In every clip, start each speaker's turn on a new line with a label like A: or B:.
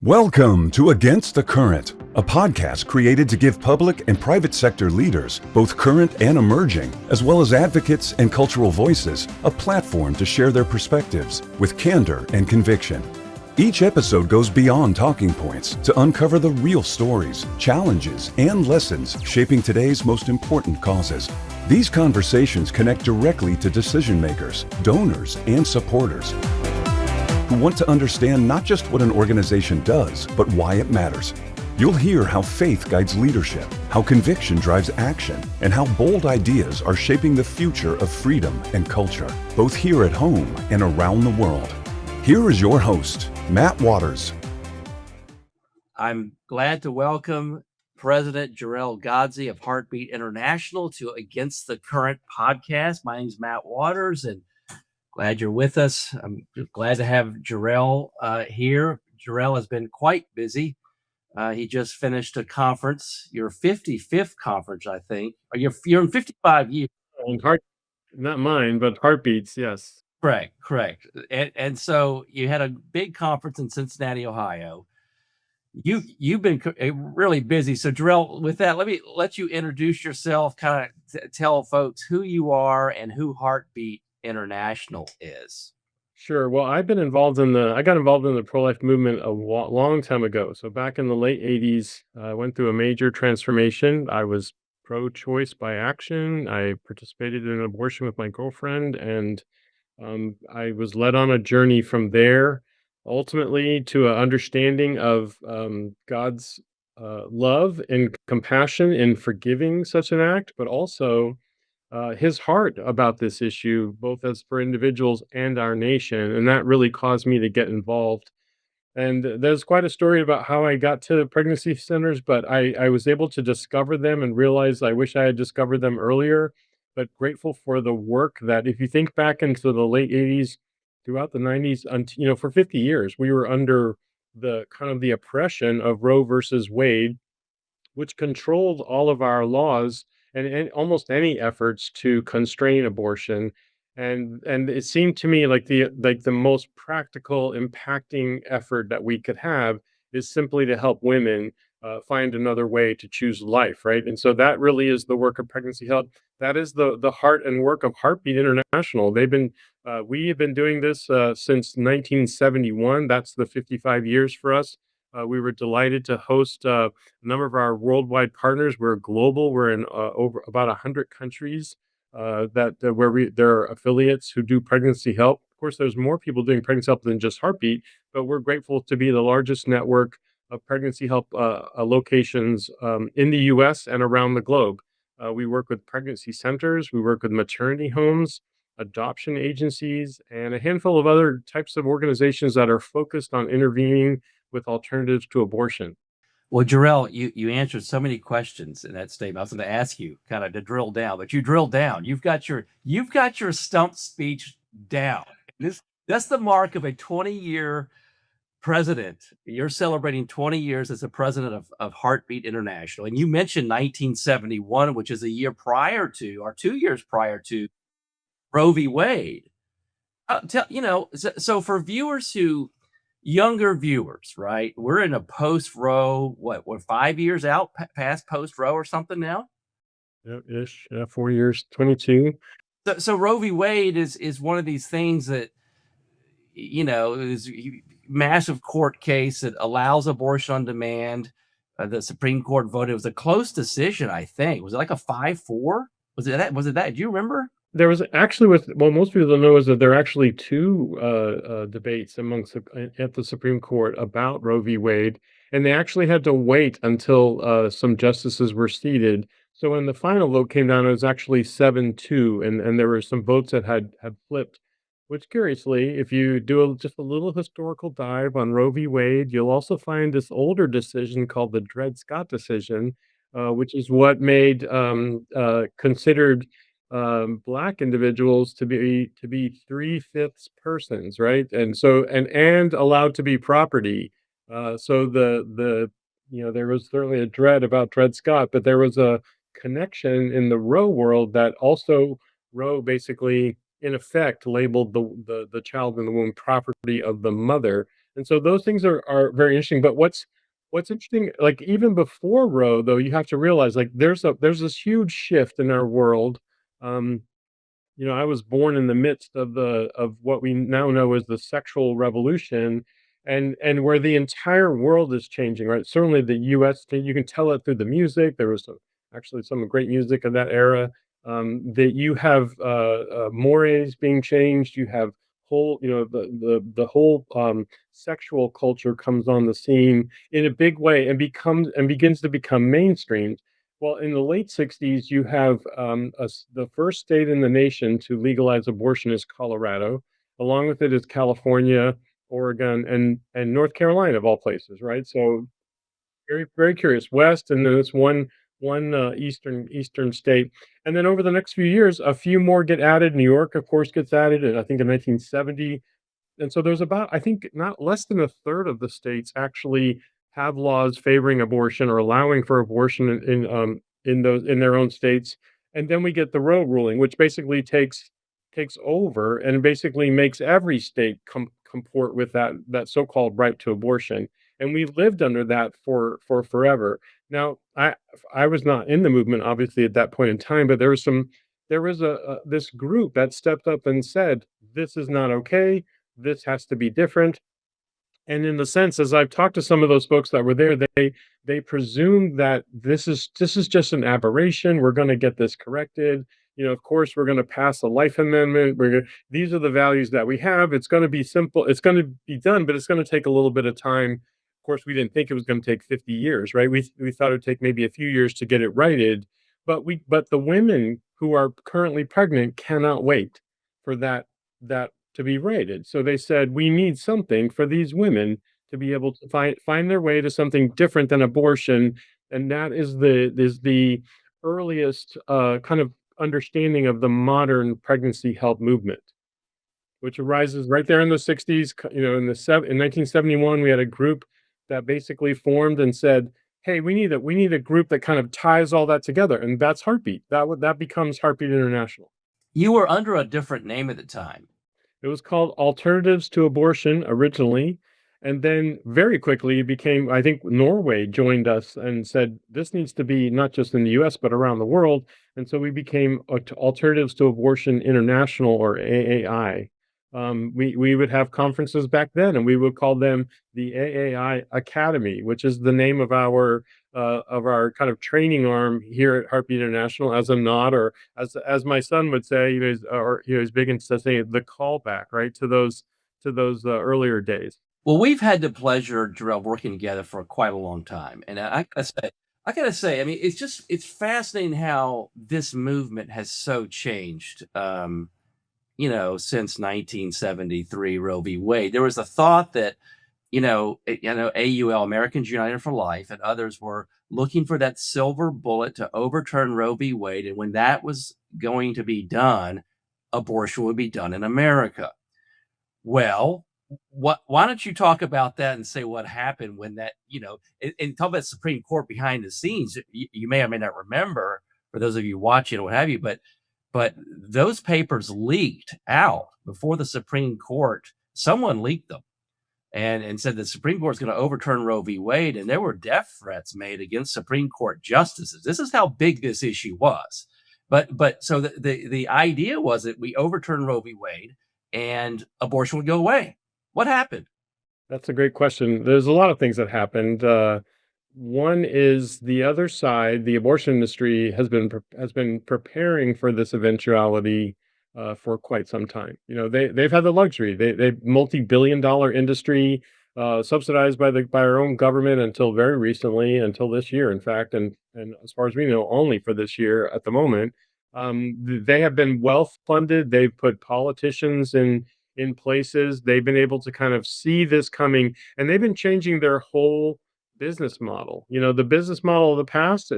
A: Welcome to Against the Current, a podcast created to give public and private sector leaders, both current and emerging, as well as advocates and cultural voices, a platform to share their perspectives with candor and conviction. Each episode goes beyond talking points to uncover the real stories, challenges, and lessons shaping today's most important causes. These conversations connect directly to decision makers, donors, and supporters who want to understand not just what an organization does, but why it matters. You'll hear how faith guides leadership, how conviction drives action, and how bold ideas are shaping the future of freedom and culture, both here at home and around the world. Here is your host, Matt Waters.
B: I'm glad to welcome President Jor-El Godsey of Heartbeat International to Against the Current podcast. My name is Matt Waters, and glad you're with us. I'm glad to have Jor-El here. Jor-El has been quite busy. He just finished a conference, your 55th conference, I think. Or you're in 55 years.
C: Not mine, but Heartbeats, yes.
B: Correct. And so you had a big conference in Cincinnati, Ohio. You've been really busy. So Jor-El, with that, let you introduce yourself, kind of tell folks who you are and who Heartbeat International is.
C: Sure. Well, I got involved in the pro-life movement a long time ago. So back in the late 80s, I went through a major transformation. I was pro-choice by action. I participated in an abortion with my girlfriend, and I was led on a journey from there, ultimately to an understanding of God's love and compassion in forgiving such an act, but also his heart about this issue, both as for individuals and our nation. And that really caused me to get involved. And there's quite a story about how I got to pregnancy centers, but I was able to discover them and realize I wish I had discovered them earlier. But grateful for the work that, if you think back into the late 80s, throughout the 90s, for 50 years, we were under the kind of the oppression of Roe versus Wade, which controlled all of our laws and almost any efforts to constrain abortion. And it seemed to me like the most practical, impacting effort that we could have is simply to help women find another way to choose life, right? And so that really is the work of Pregnancy Health. That is the heart and work of Heartbeat International. We have been doing this since 1971. That's the 55 years for us. We were delighted to host a number of our worldwide partners. We're global. We're in over about 100 countries there are affiliates who do pregnancy help. Of course, there's more people doing pregnancy help than just Heartbeat, but we're grateful to be the largest network of pregnancy help locations in the U.S. and around the globe. We work with pregnancy centers. We work with maternity homes, adoption agencies, and a handful of other types of organizations that are focused on intervening with alternatives to abortion.
B: Well, Jor-El, you answered so many questions in that statement. I was going to ask you kind of to drill down, but you drilled down. You've got your stump speech down. That's the mark of a 20-year president. You're celebrating 20 years as a president of Heartbeat International. And you mentioned 1971, which is a year prior to, or 2 years prior to, Roe v. Wade. So for younger viewers, right? We're in a post-Roe, we're 5 years out past post-Roe or something now?
C: Yeah, ish. Yeah, 4 years, 22.
B: So Roe v. Wade is one of these things that, is a massive court case that allows abortion on demand. The Supreme Court voted. It was a close decision, I think. Was it like a 5-4? Was it that? Do you remember?
C: There was actually most people don't know is that there are actually two debates at the Supreme Court about Roe v. Wade, and they actually had to wait until some justices were seated. So when the final vote came down, it was actually 7-2, and there were some votes that had flipped. Which, curiously, if you do just a little historical dive on Roe v. Wade, you'll also find this older decision called the Dred Scott decision, which is what made considered Black individuals to be 3/5 persons, right? And so and allowed to be property. So there was certainly a dread about Dred Scott, but there was a connection in the Roe world that also Roe basically, in effect, labeled the child in the womb property of the mother. And so those things are very interesting. But what's interesting, like even before Roe, though, you have to realize like there's this huge shift in our world. Um, I was born in the midst of what we now know as the sexual revolution, and where the entire world is changing, right? Certainly the US, you can tell it through the music. There was actually some great music of that era. That you have mores being changed. You have the whole sexual culture comes on the scene in a big way and begins to become mainstream. Well, in the late 60s, you have the first state in the nation to legalize abortion is Colorado. Along with it is California, Oregon, and North Carolina, of all places, right? So very, very curious. West, and then it's one eastern state, and then over the next few years, a few more get added. New York, of course, gets added, I think in 1970. And so there's about, I think, not less than a third of the states actually have laws favoring abortion or allowing for abortion in their own states. And then we get the Roe ruling, which basically takes over and basically makes every state comport with that so-called right to abortion. And we lived under that for forever. Now, I was not in the movement obviously at that point in time, but there was this group that stepped up and said, this is not okay, this has to be different. And in the sense, as I've talked to some of those folks that were there, they presume that this is just an aberration. We're going to get this corrected. Of course, we're going to pass a life amendment. These are the values that we have. It's going to be simple. It's going to be done, but it's going to take a little bit of time. Of course, we didn't think it was going to take 50 years, right? We thought it would take maybe a few years to get it righted. But the women who are currently pregnant cannot wait for that to be rated. So they said, we need something for these women to be able to find their way to something different than abortion. And that is the earliest kind of understanding of the modern pregnancy health movement, which arises right there in the 60s. In 1971, we had a group that basically formed and said, hey, we need a group that kind of ties all that together. And that's Heartbeat. That becomes Heartbeat International.
B: You were under a different name at the time.
C: It was called Alternatives to Abortion originally, and then very quickly it became, I think Norway joined us and said, this needs to be not just in the US, but around the world. And so we became Alternatives to Abortion International, or AAI. We would have conferences back then, and we would call them the AAI Academy, which is the name of our kind of training arm here at Heartbeat International, as a nod, or as my son would say, he's big into saying the callback, right, to those earlier days.
B: Well, we've had the pleasure, Jor-El, working together for quite a long time, and I gotta say, I mean, it's fascinating how this movement has so changed. Since 1973 Roe v. Wade, there was a thought that AUL, Americans United for Life, and others were looking for that silver bullet to overturn Roe v. Wade, and when that was going to be done, abortion would be done in America. Well, why don't you talk about that and say what happened when that, and talk about Supreme Court behind the scenes. You may or may not remember, for those of you watching or what have you, but those papers leaked out before the Supreme Court. Someone leaked them and said the Supreme Court is going to overturn Roe v. Wade, and there were death threats made against Supreme Court justices. This is how big this issue was. But so the idea was that we overturn Roe v. Wade and abortion would go away. What happened?
C: That's a great question. There's a lot of things that happened. One is the other side, the abortion industry has been preparing for this eventuality for quite some time. They've had the luxury. They multi-billion-dollar industry, subsidized by our own government until very recently, until this year, in fact, and as far as we know, only for this year at the moment. They have been wealth funded. They've put politicians in places. They've been able to kind of see this coming, and they've been changing their whole business model. The business model of the past,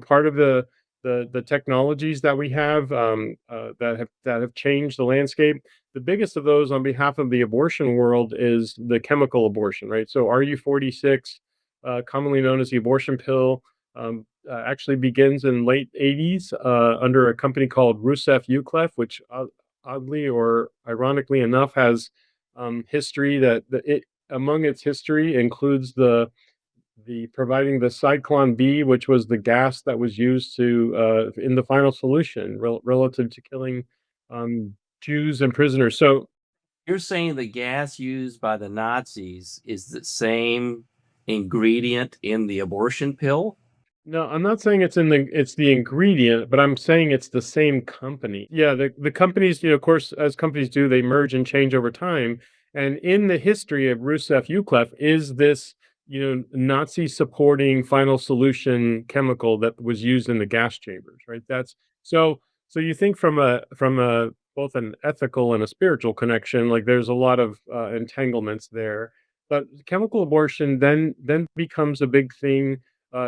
C: part of the technologies that we have, that have changed the landscape. The biggest of those on behalf of the abortion world is the chemical abortion, right? So RU46, commonly known as the abortion pill, actually begins in late 80s under a company called Rusef Uclef, which oddly or ironically enough has history that among its history includes the providing the Cyclone B, which was the gas that was used to in the final solution relative to killing Jews and prisoners. So
B: You're saying the gas used by the Nazis is the same ingredient in the abortion pill?
C: no, I'm not saying it's the ingredient, but I'm saying it's the same company. Yeah, the companies, of course, as companies do, they merge and change over time. And in the history of Rusev Yuklev is this, Nazi supporting final solution chemical that was used in the gas chambers, right? That's so so you think from a both an ethical and a spiritual connection, like there's a lot of entanglements there. But chemical abortion then becomes a big thing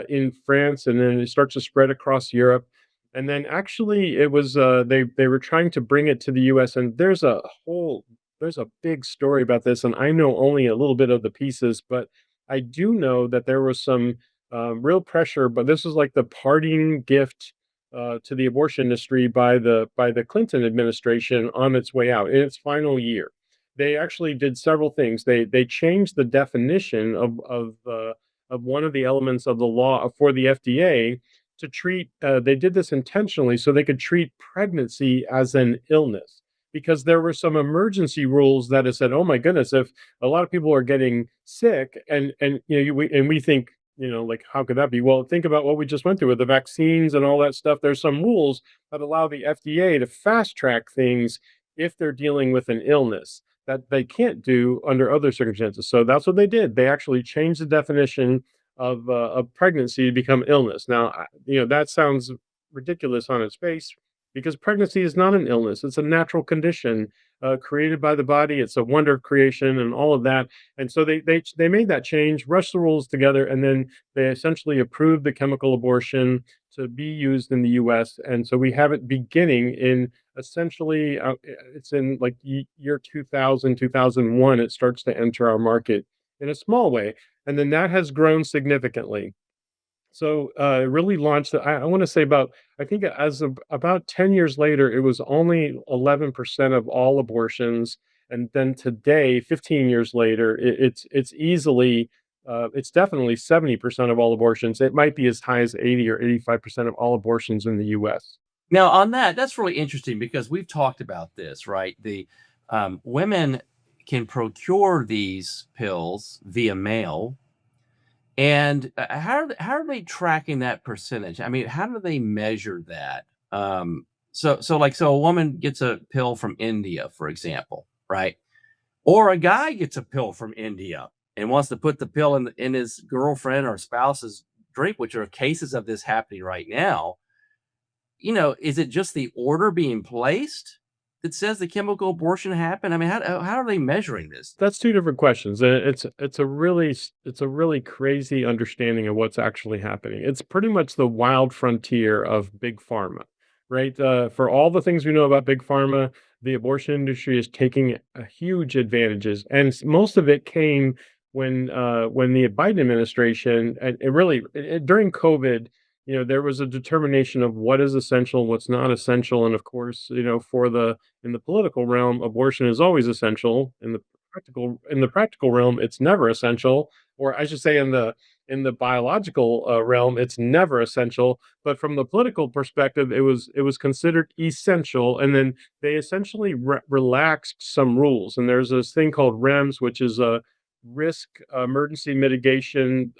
C: in France, and then it starts to spread across Europe. And then actually, it was they were trying to bring it to the U.S. And there's a big story about this, and I know only a little bit of the pieces, but I do know that there was some real pressure. But this was like the parting gift to the abortion industry by the Clinton administration on its way out in its final year. They actually did several things. They changed the definition of one of the elements of the law for the FDA to treat. They did this intentionally so they could treat pregnancy as an illness because there were some emergency rules that have said, "Oh my goodness, if a lot of people are getting sick, and we think." Like, how could that be? Well, think about what we just went through with the vaccines and all that stuff. There's some rules that allow the FDA to fast track things if they're dealing with an illness that they can't do under other circumstances. So that's what they did. They actually changed the definition of pregnancy to become illness. Now, that sounds ridiculous on its face because pregnancy is not an illness; it's a natural condition created by the body. It's a wonder of creation and all of that. And so they made that change, rushed the rules together, and then they essentially approved the chemical abortion to be used in the U.S. And so we have it beginning in essentially it's in like year 2000, 2001. It starts to enter our market in a small way, and then that has grown significantly. So it really launched. I want to say about, I think as of about 10 years later, it was only 11% of all abortions, and then today, 15 years later, it's easily it's definitely 70% of all abortions. It might be as high as 80 or 85% of all abortions in the U.S.
B: Now, on that, that's really interesting because we've talked about this, right? The women can procure these pills via mail. And how are they tracking that percentage? I mean, how do they measure that? So a woman gets a pill from India, for example, right? Or a guy gets a pill from India and wants to put the pill in his girlfriend or spouse's drink, which are cases of this happening right now. Is it just the order being placed that says the chemical abortion happened? I mean, how are they measuring this?
C: That's two different questions, and it's a really crazy understanding of what's actually happening. It's pretty much the wild frontier of big pharma, right? For all the things we know about big pharma, the abortion industry is taking a huge advantages, and most of it came when the Biden administration, and it really during COVID. There was a determination of what is essential, what's not essential, and of course, in the political realm, abortion is always essential. In the practical realm, it's never essential, or I should say, in the biological realm, it's never essential. But from the political perspective, it was considered essential, and then they essentially relaxed some rules. And there's this thing called REMS, which is a risk emergency mitigation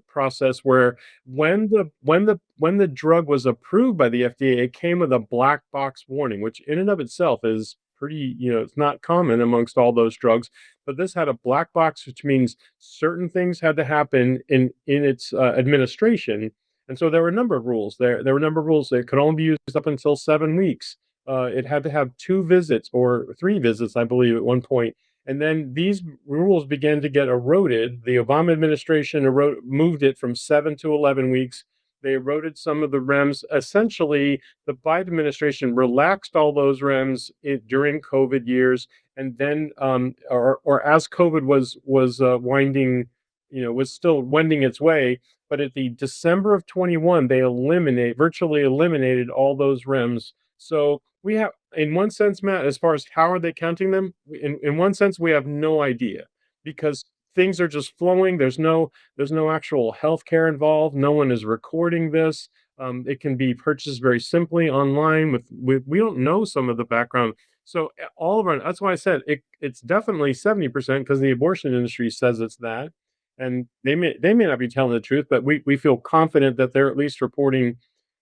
C: process where when the drug was approved by the FDA, it came with a black box warning, which in and of itself is pretty, it's not common amongst all those drugs. But this had a black box, which means certain things had to happen in its administration. And so there were a number of rules. There were a number of rules that could only be used up until 7 weeks. It had to have 2 visits or 3 visits, I believe, at one point. And then these rules began to get eroded. The Obama administration moved it from 7 to 11 weeks. They eroded some of the REMS. Essentially, the Biden administration relaxed all those REMS during COVID years, and then, or as COVID was winding, was still wending its way. But at the December of 21, they virtually eliminated all those REMS. So we have, in one sense, Matt, as far as how are they counting them, in one sense, we have no idea. because things are just flowing. There's no actual healthcare involved. No one is recording this. It can be purchased very simply online with we don't know some of the background. So all of our that's why I said it's definitely 70% because the abortion industry says it's that. And they may not be telling the truth, but we feel confident that they're at least reporting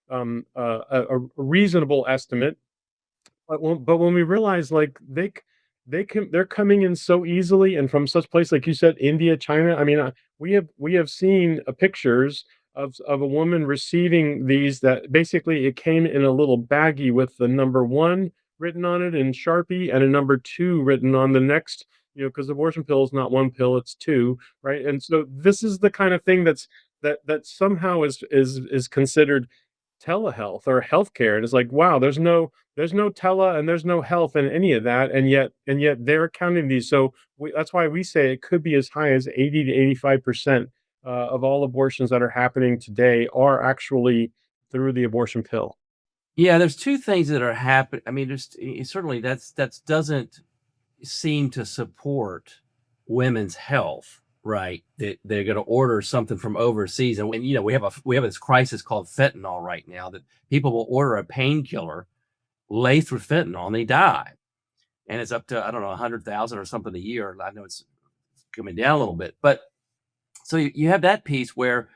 C: a reasonable estimate. But when we realize, like, they're coming in so easily and from such place, like you said, India, China. I mean, we have seen, pictures of a woman receiving these, that basically it came in a little baggie with the number 1 written on it in Sharpie and a number 2 written on the next, because abortion pill is not 1 pill, it's 2, right? And so this is the kind of thing that somehow is considered telehealth or healthcare, and it's like, wow, there's no tele and there's no health in any of that, and yet they're counting these. So that's why we say it could be as high as 80 to 85% of all abortions that are happening today are actually through the abortion pill.
B: Yeah, there's two things that are happening. I mean, certainly that's doesn't seem to support women's health, right? That they're going to order something from overseas, and when we have this crisis called fentanyl right now, that people will order a painkiller laced with fentanyl and they die, and it's up to, I don't know, 100,000 or something a year. I know it's coming down a little bit, but so you have that piece where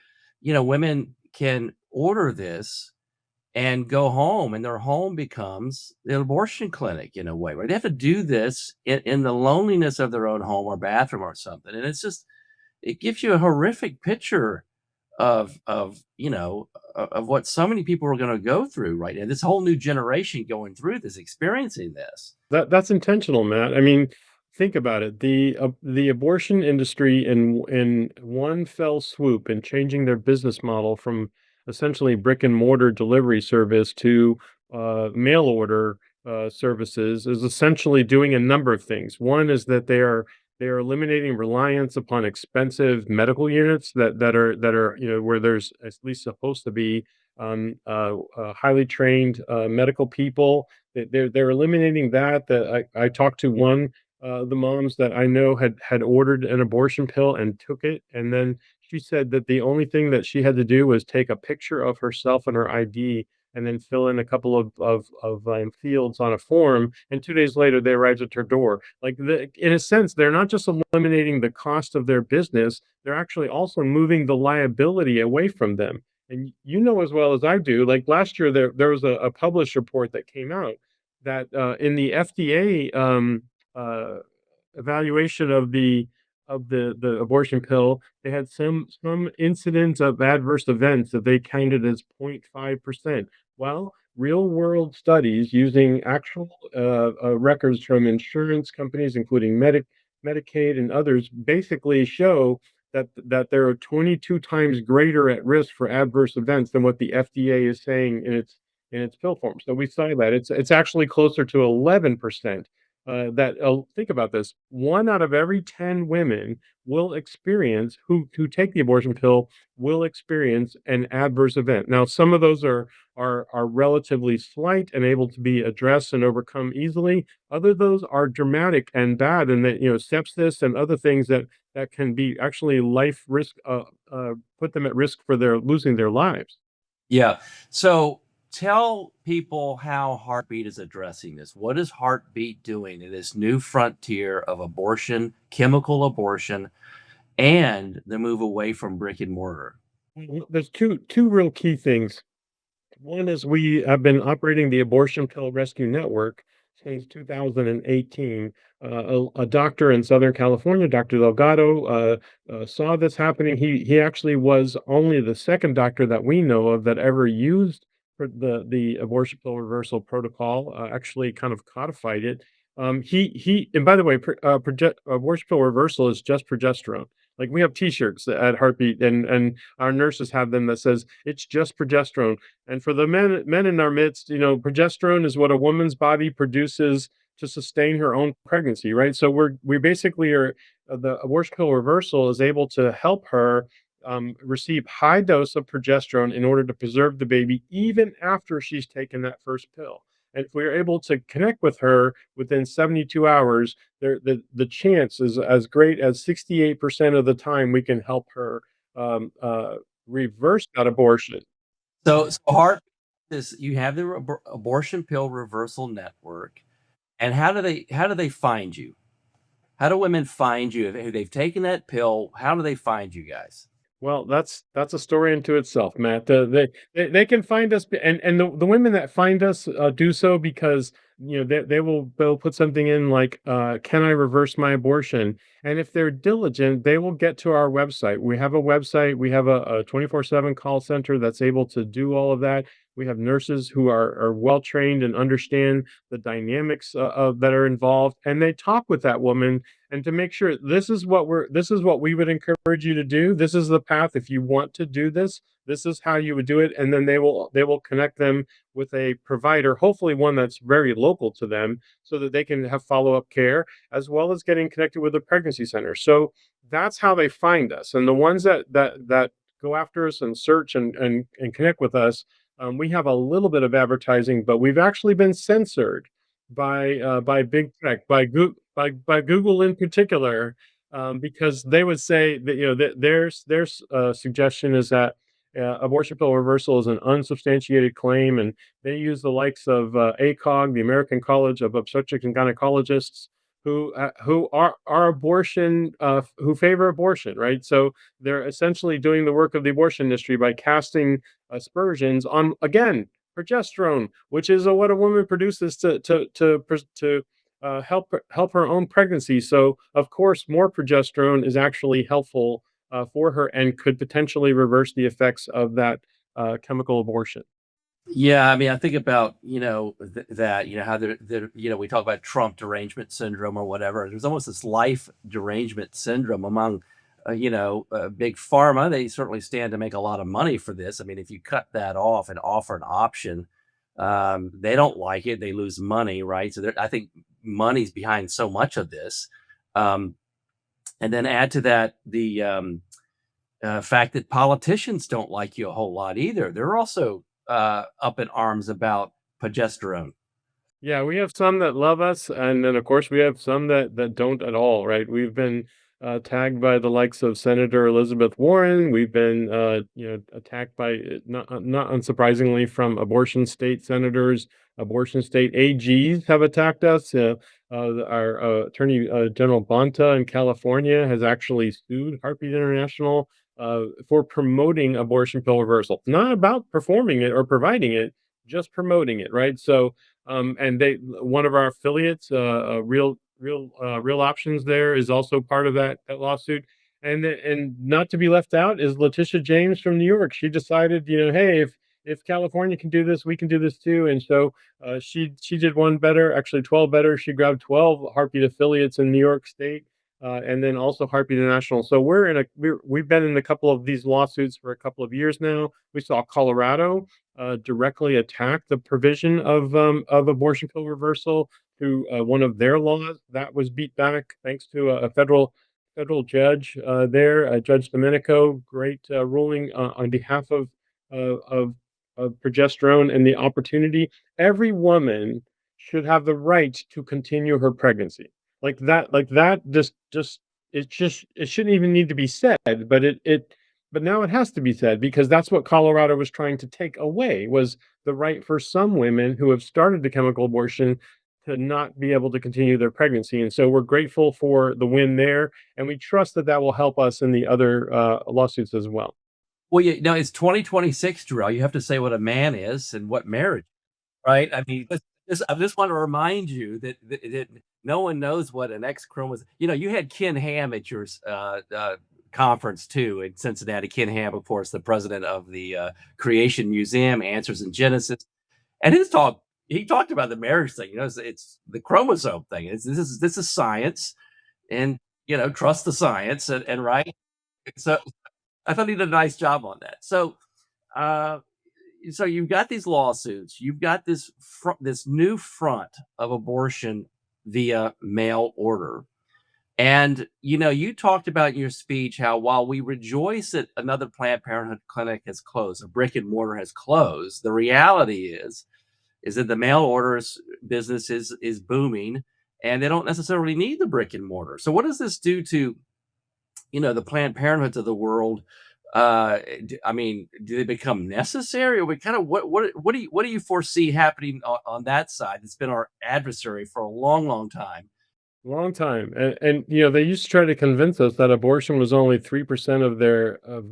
B: women can order this and go home, and their home becomes an abortion clinic in a way, where they have to do this in the loneliness of their own home or bathroom or something. And it gives you a horrific picture of what so many people are going to go through right now. This whole new generation going through this, experiencing this.
C: That's intentional, Matt. I mean, think about it. The abortion industry in one fell swoop in changing their business model from essentially brick and mortar delivery service to mail order services is essentially doing a number of things. One is that they are eliminating reliance upon expensive medical units that are where there's at least supposed to be highly trained medical people. They're eliminating that. That I talked to one the moms that I know had ordered an abortion pill and took it, and then she said that the only thing that she had to do was take a picture of herself and her ID, and then fill in a couple of fields on a form, and 2 days later they arrived at her door. Like, in a sense, they're not just eliminating the cost of their business; they're actually also moving the liability away from them. And you know as well as I do, like last year, there was a published report that came out that in the FDA uh, evaluation of the abortion pill, they had some incidents of adverse events that they counted as 0.5%. Well, real world studies using actual records from insurance companies, including Medicaid and others, basically show that they're 22 times greater at risk for adverse events than what the FDA is saying in its pill form. So we saw that it's actually closer to 11%. Think about this: 1 out of every 10 women who take the abortion pill will experience an adverse event. Now, some of those are relatively slight and able to be addressed and overcome easily. Other those are dramatic and bad, and that sepsis and other things that can be actually life risk, put them at risk for their losing their lives.
B: Yeah. So tell people how Heartbeat is addressing this. What is Heartbeat doing in this new frontier of abortion, chemical abortion, and the move away from brick and mortar?
C: There's two real key things. One is we have been operating the Abortion Pill Rescue Network since 2018. A doctor in Southern California, Dr. Delgado, saw this happening. He actually was only the second doctor that we know of that ever used the abortion pill reversal protocol. Actually, kind of codified it. And by the way, abortion pill reversal is just progesterone. Like, we have T-shirts at Heartbeat, and our nurses have them that says it's just progesterone. And for the men in our midst, progesterone is what a woman's body produces to sustain her own pregnancy, right? So we basically are the abortion pill reversal is able to help her receive high dose of progesterone in order to preserve the baby even after she's taken that first pill. And if we are able to connect with her within 72 hours, the chance is as great as 68% of the time we can help her um, uh, reverse that abortion.
B: So heart is you have the abortion pill reversal network, and how do they find you? How do women find you if they've taken that pill? How do they find you guys?
C: Well, that's a story into itself, Matt. They can find us, and the women that find us do so because they'll put something in like, "Can I reverse my abortion?" And if they're diligent, they will get to our website. We have a website. We have a 24/7 call center that's able to do all of that. We have nurses who are well trained and understand the dynamics that are involved, and they talk with that woman and to make sure this is what we would encourage you to do. This is the path. If you want to do this, this is how you would do it. And then they will connect them with a provider, hopefully one that's very local to them, so that they can have follow-up care, as well as getting connected with a pregnancy center. So that's how they find us. And the ones that go after us and search and connect with us, we have a little bit of advertising, but we've actually been censored by big tech, by Google in particular, because they would say that that their suggestion is that abortion pill reversal is an unsubstantiated claim, and they use the likes of ACOG, the American College of Obstetrics and Gynecologists, who are abortion who favor abortion, right? So they're essentially doing the work of the abortion industry by casting aspersions on, again, progesterone, which is what a woman produces to help her own pregnancy. So, of course, more progesterone is actually helpful for her and could potentially reverse the effects of that chemical abortion.
B: Yeah, I mean, I think about, that, how we talk about Trump derangement syndrome or whatever. There's almost this life derangement syndrome among, big pharma. They certainly stand to make a lot of money for this. I mean, if you cut that off and offer an option, they don't like it. They lose money, right? So I think money's behind so much of this. Um, and then add to that the fact that politicians don't like you a whole lot either. They're also up in arms about progesterone.
C: Yeah, we have some that love us, and then of course we have some that don't at all, right? We've been tagged by the likes of Senator Elizabeth Warren. We've been attacked by not unsurprisingly from abortion state senators, abortion state AGs have attacked us. Our Attorney General Bonta in California has actually sued Heartbeat International for promoting abortion pill reversal. Not about performing it or providing it, just promoting it, right? So and they one of our affiliates, Real Options, there is also part of that lawsuit. And not to be left out is Letitia James from New York. She decided, hey, if California can do this, we can do this too. And so she did one better, actually 12 better. She grabbed 12 Heartbeat affiliates in New York State. And then also Heartbeat International. So we've been in a couple of these lawsuits for a couple of years now. We saw Colorado directly attack the provision of abortion pill reversal through one of their laws that was beat back thanks to a federal judge there, Judge Domenico. Great ruling on behalf uh, of of progesterone and the opportunity. Every woman should have the right to continue her pregnancy. Like that. It shouldn't even need to be said, but now it has to be said because that's what Colorado was trying to take away, was the right for some women who have started the chemical abortion to not be able to continue their pregnancy. And so we're grateful for the win there, and we trust that that will help us in the other lawsuits as well.
B: Well, it's 2026, Jarrell. You have to say what a man is and what marriage, right? I mean, I just want to remind you that no one knows what an X chromosome. You had Ken Ham at your conference too in Cincinnati. Ken Ham, of course, the president of the Creation Museum, Answers in Genesis, and he talked about the marriage thing. It's the chromosome thing. This is science, and trust the science, and right. So I thought he did a nice job on that. Uh, so you've got these lawsuits, you've got this new front of abortion via mail order. And you talked about in your speech how while we rejoice that another Planned Parenthood clinic has closed, a brick and mortar has closed, the reality is that the mail orders business is booming, and they don't necessarily need the brick and mortar. So what does this do to, the Planned Parenthoods of the world? I mean, do they become necessary, or we kind of what do you foresee happening on that side? It's been our adversary for a long, long time.
C: Long time, and they used to try to convince us that abortion was only 3% of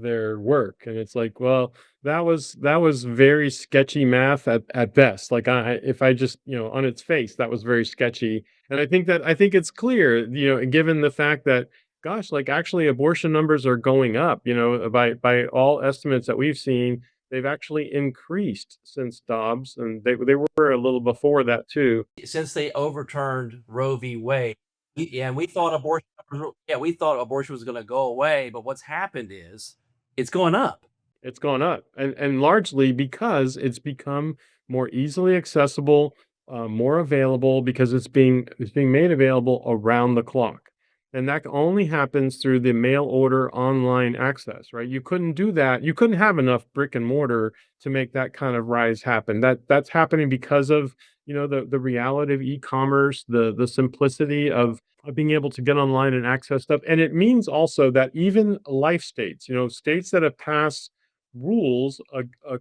C: their work, and it's like, well, that was very sketchy math at best. Like, if I just, on its face, that was very sketchy, and I think it's clear, given the fact that, gosh, like, actually abortion numbers are going up, by all estimates that we've seen, they've actually increased since Dobbs, and they were a little before that too.
B: Since they overturned Roe v. Wade, we thought abortion was going to go away, but what's happened is it's going up.
C: It's gone up, and largely because it's become more easily accessible, more available because it's being made available around the clock, and that only happens through the mail order online access, right? You couldn't do that. You couldn't have enough brick and mortar to make that kind of rise happen. That's happening because of the reality of e-commerce, the simplicity of being able to get online and access stuff, and it means also that even life states, states that have passed rules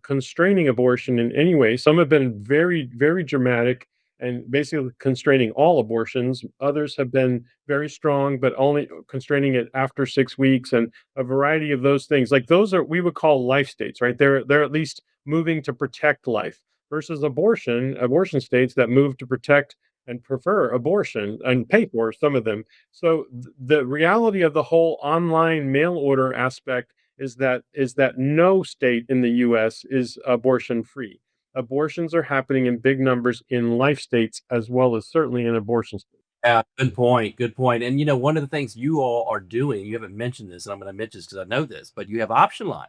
C: constraining abortion in any way. Some have been very, very dramatic and basically constraining all abortions. Others have been very strong, but only constraining it after 6 weeks, and a variety of those things. Like, those are, we would call life states, right? They're at least moving to protect life versus abortion states that move to protect and prefer abortion and pay for some of them. So the reality of the whole online mail order aspect is that no state in the US is abortion free. Abortions are happening in big numbers in life states as well as certainly in abortion states.
B: Yeah, good point. Good point. And one of the things you all are doing, you haven't mentioned this, and I'm going to mention this because I know this, but you have option line,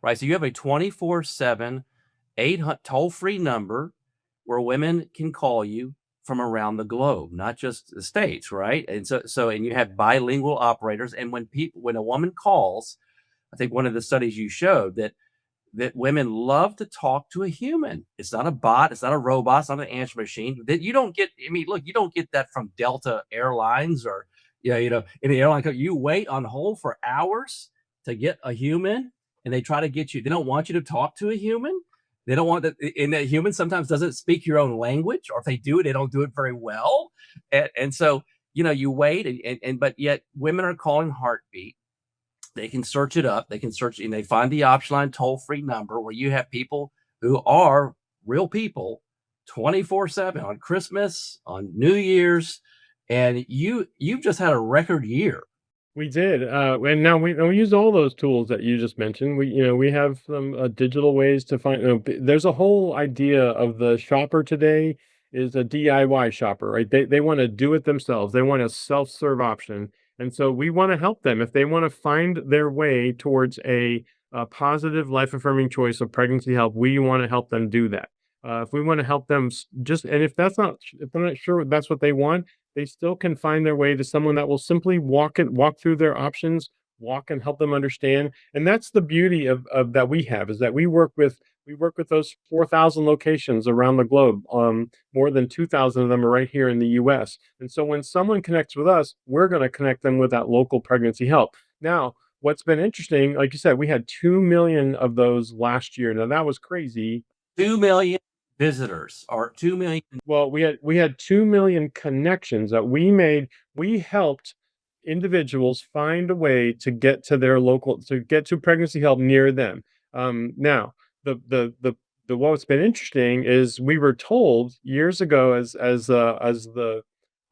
B: right? So you have a 24/7, 800 toll-free number where women can call you from around the globe, not just the states, right? And and you have bilingual operators. And when a woman calls, I think one of the studies you showed that women love to talk to a human. It's not a bot, it's not a robot, it's not an answer machine. That you don't get. I mean, look, you don't get that from Delta Airlines or in the airline. You wait on hold for hours to get a human, and they try to get you. They don't want you to talk to a human. They don't want that, and that human sometimes doesn't speak your own language, or if they do, they don't do it very well. And so you wait, but yet women are calling Heartbeat. They can search it up. They can search and they find the option line toll-free number where you have people who are real people 24/7 on Christmas, on New Year's, and you've just had a record year.
C: We did, and now we use all those tools that you just mentioned. We have some digital ways to find. There's a whole idea of the shopper today is a DIY shopper, right? They want to do it themselves. They want a self-serve option, and so we want to help them if they want to find their way towards a positive, life-affirming choice of pregnancy help. We want to help them do that. If we want to help them just, and if they're not sure that's what they want, they still can find their way to someone that will simply walk through their options, walk and help them understand. And that's the beauty of that we have, is that we work with those 4,000 locations around the globe. More than 2,000 of them are right here in the US. And so when someone connects with us, we're going to connect them with that local pregnancy help. Now, what's been interesting, like you said, we had 2 million of those last year. Now that was crazy.
B: 2 million visitors or 2 million.
C: Well, we had 2 million connections that we made. We helped individuals find a way to get to their local to get to pregnancy help near them. Now, the what's been interesting is we were told years ago as the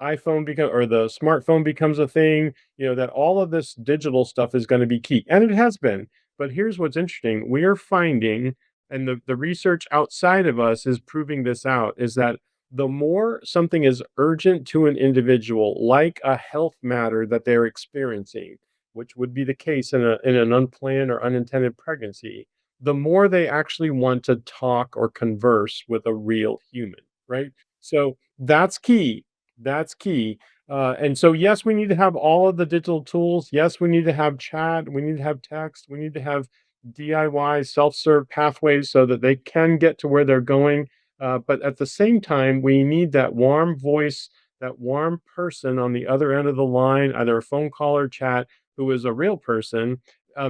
C: iPhone become or the smartphone becomes a thing, that all of this digital stuff is going to be key, and it has been. But here's what's interesting: we are finding, and the research outside of us is proving this out, is that the more something is urgent to an individual, like a health matter that they're experiencing, which would be the case in an unplanned or unintended pregnancy, the more they actually want to talk or converse with a real human, right? So that's key. That's key. And so, yes, we need to have all of the digital tools. Yes, we need to have chat. We need to have text. We need to have DIY self-serve pathways so that they can get to where they're going. But at the same time, we need that warm voice, that warm person on the other end of the line, either a phone call or chat, who is a real person.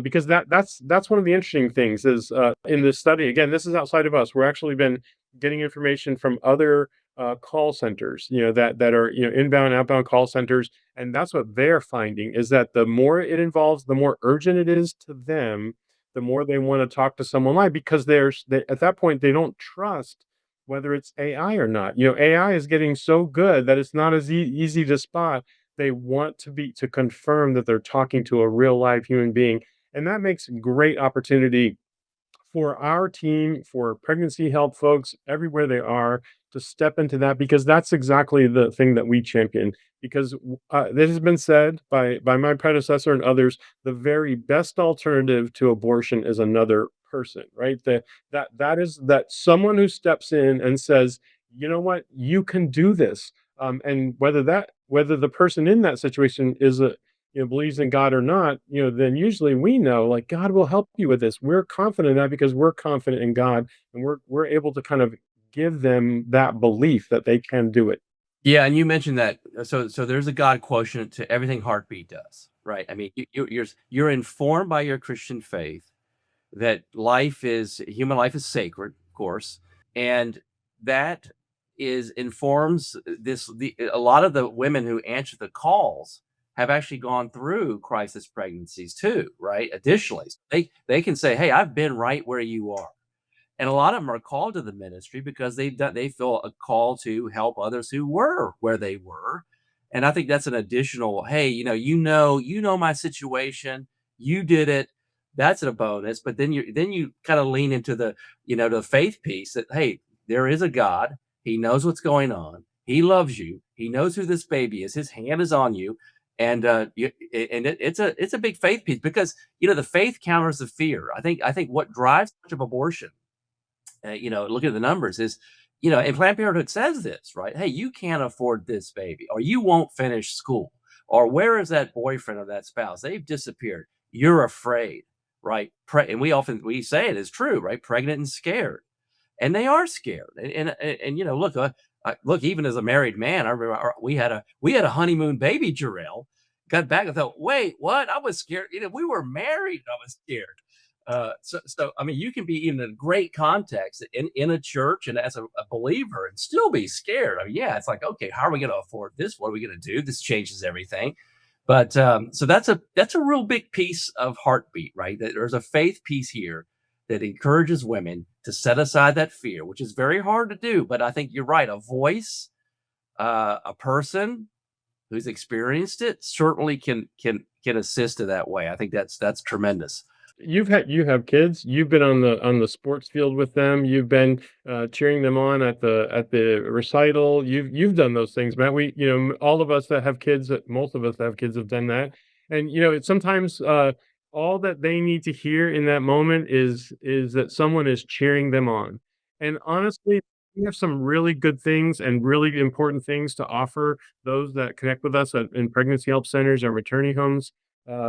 C: Because that's one of the interesting things is in this study. Again, this is outside of us. We're actually been getting information from other call centers, that are inbound, outbound call centers, and that's what they're finding is that the more it involves, the more urgent it is to them, the more they want to talk to someone live because at that point they don't trust whether it's AI or not. AI is getting so good that it's not as easy to spot. They want to confirm that they're talking to a real live human being, and that makes great opportunity for our team, for pregnancy help folks everywhere they are to step into that because that's exactly the thing that we champion. Because this has been said by my predecessor and others, the very best alternative to abortion is another person, right? That is that someone who steps in and says, you know what, you can do this. And whether the person in that situation is a believes in God or not, then usually we know like God will help you with this. We're confident in that because we're confident in God and we're able to kind of give them that belief that they can do it.
B: Yeah, and you mentioned that. So there's a God quotient to everything Heartbeat does, right? I mean, you're informed by your Christian faith that human life is sacred, of course, and that is informs a lot of the women who answer the calls have actually gone through crisis pregnancies too, right? Additionally, they can say, "Hey, I've been right where you are." And a lot of them are called to the ministry because they feel a call to help others who were where they were. And I think that's an additional, hey, you know my situation, you did it. That's a bonus. But then you kind of lean into the faith piece that, hey, there is a God. He knows what's going on. He loves you. He knows who this baby is. His hand is on you. And it's a big faith piece because the faith counters the fear. I think what drives much of abortion, looking at the numbers is, and Planned Parenthood says this, right? Hey, you can't afford this baby, or you won't finish school, or where is that boyfriend or that spouse? They've disappeared. You're afraid, right? And we say it is true, right? Pregnant and scared, and they are scared. And look, look, even as a married man, I remember we had a honeymoon baby, Jor-El. Got back and thought, wait, what? I was scared. We were married. I was scared. So I mean, you can be in a great context in a church and as a believer and still be scared. I mean, yeah, it's like, okay, how are we going to afford this? What are we going to do? This changes everything. But so that's a real big piece of Heartbeat, right? That there's a faith piece here that encourages women to set aside that fear, which is very hard to do. But I think you're right. A voice, a person who's experienced it certainly can assist in that way. I think that's tremendous.
C: You have kids. You've been on the sports field with them. You've been cheering them on at the recital. You've done those things, Matt. All of us that have kids, most of us that have kids have done that. And it's sometimes all that they need to hear in that moment is that someone is cheering them on. And honestly, we have some really good things and really important things to offer those that connect with us in pregnancy help centers and maternity homes.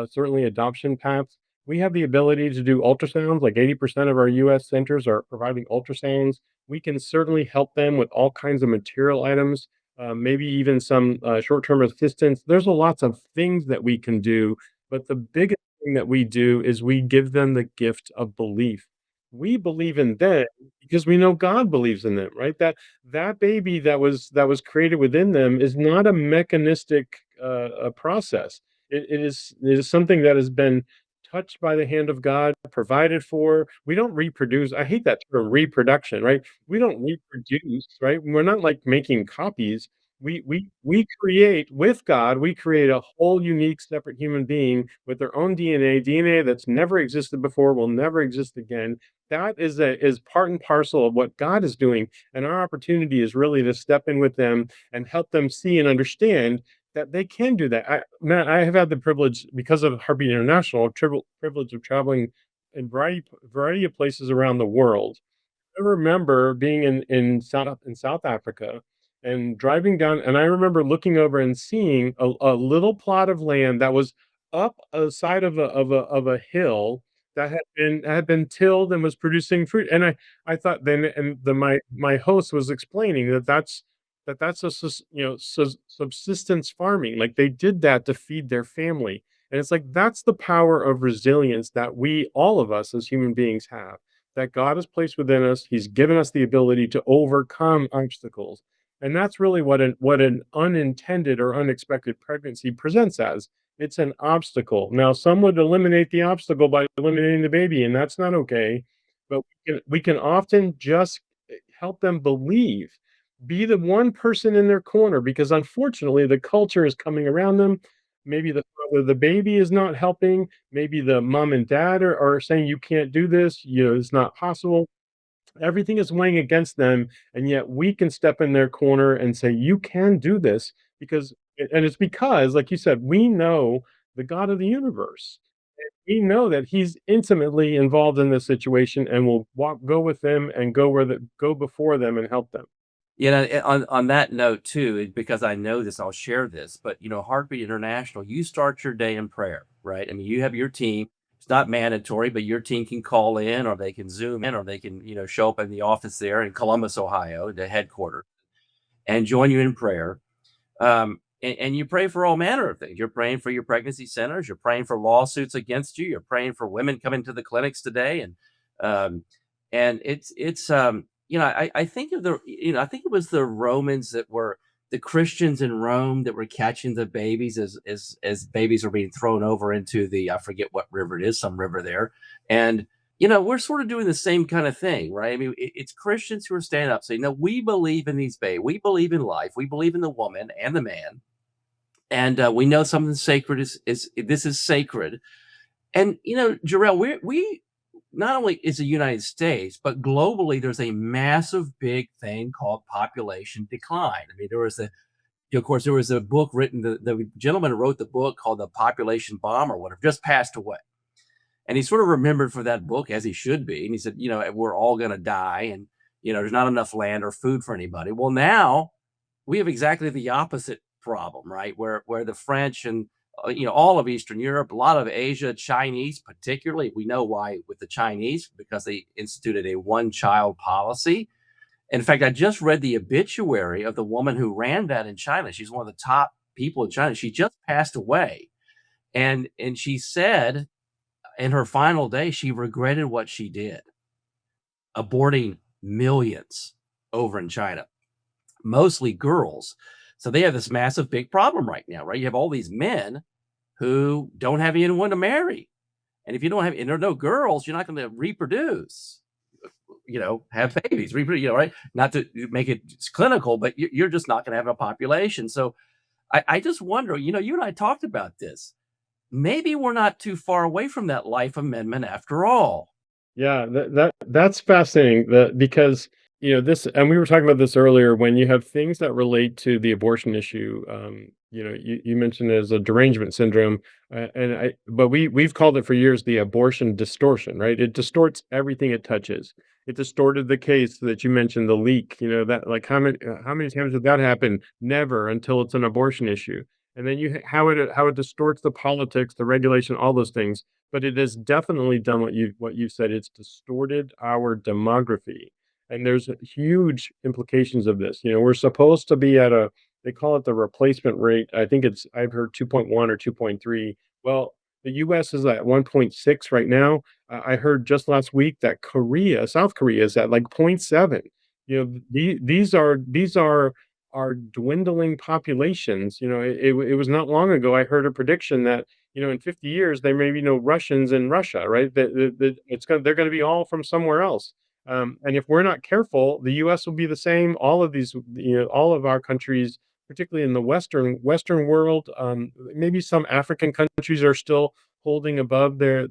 C: Certainly, adoption paths. We have the ability to do ultrasounds, like 80% of our US centers are providing ultrasounds. We can certainly help them with all kinds of material items, maybe even some short-term assistance. There's a lots of things that we can do, but the biggest thing that we do is we give them the gift of belief. We believe in them because we know God believes in them, right? That baby that was created within them is not a mechanistic process. It is something that has been touched by the hand of God, provided for. We don't reproduce. I hate that term reproduction, right? We don't reproduce, right? We're not like making copies. We create with God, we create a whole unique separate human being with their own DNA that's never existed before, will never exist again. That is part and parcel of what God is doing. And our opportunity is really to step in with them and help them see and understand that they can do that. Matt, I have had the privilege because of Heartbeat International, privilege of traveling in variety of places around the world. I remember being in South Africa and driving down, and I remember looking over and seeing a little plot of land that was up a side of a hill that had been tilled and was producing fruit. And I thought then, and my host was explaining that's a subsistence farming. Like they did that to feed their family. And it's like that's the power of resilience that we, all of us as human beings, have. That God has placed within us. He's given us the ability to overcome obstacles. And that's really what an unintended or unexpected pregnancy presents as. It's an obstacle. Now, some would eliminate the obstacle by eliminating the baby, and that's not okay. But we can often just help them believe, be the one person in their corner, because unfortunately the culture is coming around them. Maybe the father of the baby is not helping. Maybe the mom and dad are saying you can't do this. It's not possible. Everything is weighing against them, and yet we can step in their corner and say, "You can do this," because and it's because, like you said, we know the God of the universe. We know that He's intimately involved in this situation and will go with them and go before them and help them.
B: On that note too, because I know this, I'll share this. But Heartbeat International, you start your day in prayer, right? I mean, you have your team. It's not mandatory, but your team can call in, or they can Zoom in, or they can show up in the office there in Columbus, Ohio, the headquarters, and join you in prayer. And you pray for all manner of things. You're praying for your pregnancy centers. You're praying for lawsuits against you. You're praying for women coming to the clinics today, um, and I think of I think it was the Romans that were the Christians in Rome that were catching the babies as babies are being thrown over into the, I forget what river it is, some river there, and we're sort of doing the same kind of thing, right? I mean, it's Christians who are standing up saying, "No, we believe in these babies. We believe in life. We believe in the woman and the man, and we know something sacred is this is sacred." And Jarrell, we not only is the United States, but globally, there's a massive, big thing called population decline. I mean, of course, there was a book written. The gentleman who wrote the book called "The Population Bomb" or whatever just passed away. And he's sort of remembered for that book, as he should be. And he said, we're all going to die, and there's not enough land or food for anybody. Well, now we have exactly the opposite problem, right? Where the French and all of Eastern Europe, a lot of Asia, Chinese particularly, we know why with the Chinese, because they instituted a one-child policy. In fact, I just read the obituary of the woman who ran that in China. She's one of the top people in China. She just passed away, and she said in her final day, she regretted what she did, aborting millions over in China, mostly girls. So they have this massive, big problem right now, right? You have all these men who don't have anyone to marry. And if you don't have, and there are no girls, you're not going to reproduce, have babies, reproduce, right? Not to make it clinical, but you're just not going to have a population. So I just wonder, you and I talked about this. Maybe we're not too far away from that life amendment after all.
C: Yeah, that's fascinating. Because this, and we were talking about this earlier. When you have things that relate to the abortion issue, you mentioned it as a derangement syndrome, but we've called it for years the abortion distortion. Right? It distorts everything it touches. It distorted the case that you mentioned, the leak. That, like, how many times did that happen? Never, until it's an abortion issue. And then how it distorts the politics, the regulation, all those things. But it has definitely done what you said. It's distorted our demography, and there's huge implications of this. We're supposed to be at they call it the replacement rate. I think I've heard 2.1 or 2.3. Well, the US is at 1.6 right now. I heard just last week that South Korea is at like zero point 0.7. These are dwindling populations. It was not long ago I heard a prediction that in 50 years, there may be no Russians in Russia, right? They're going to be all from somewhere else. And if we're not careful, the U.S. will be the same. All of these, all of our countries, particularly in the Western world, maybe some African countries are still holding above their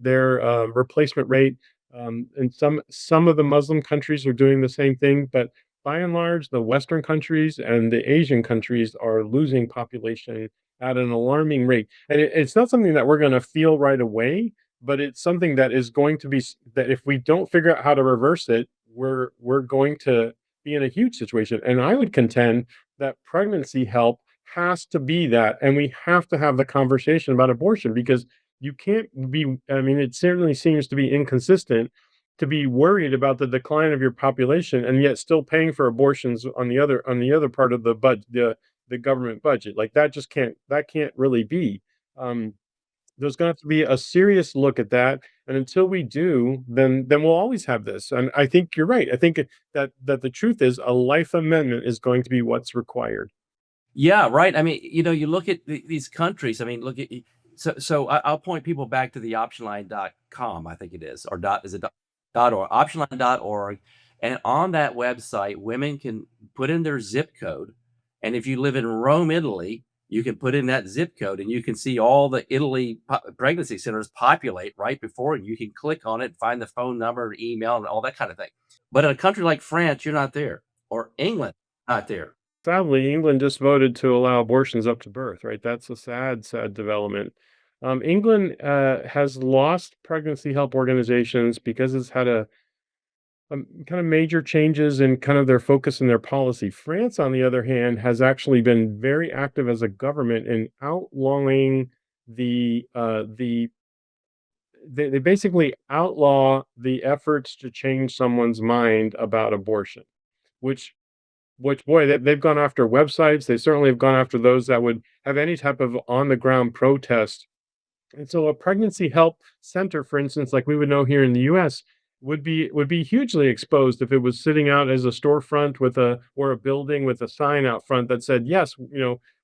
C: replacement rate, and some of the Muslim countries are doing the same thing. But by and large, the Western countries and the Asian countries are losing population at an alarming rate. And it's not something that we're going to feel right away, but it's something that is going to be that if we don't figure out how to reverse it, we're going to be in a huge situation. And I would contend that pregnancy help has to be that, and we have to have the conversation about abortion, because you can't be, I mean, it certainly seems to be inconsistent to be worried about the decline of your population and yet still paying for abortions on the other part of the government budget. Like that just can't really be. Um, there's gonna have to be a serious look at that, and until we do, then we'll always have this, and I think you're right. I think that the truth is a life amendment is going to be what's required.
B: Yeah, right. I mean, you look at these countries. I mean, look at I'll point people back to the optionline.com, I think it is, or dot is it dot org, optionline.org. And on that website, women can put in their zip code. And if you live in Rome, Italy, you can put in that zip code and you can see all the pregnancy centers populate right before you. You can click on it, find the phone number, email, and all that kind of thing. But in a country like France, you're not there, or England, not there.
C: Sadly, England just voted to allow abortions up to birth, right? That's a sad, sad development. England has lost pregnancy help organizations because it's had kind of major changes in kind of their focus and their policy. France, on the other hand, has actually been very active as a government in outlawing the they basically outlaw the efforts to change someone's mind about abortion, which boy, they've gone after websites. They certainly have gone after those that would have any type of on the ground protest. And so a pregnancy help center, for instance, like we would know here in the US, would be hugely exposed if it was sitting out as a storefront with a or a building with a sign out front that said, "Yes,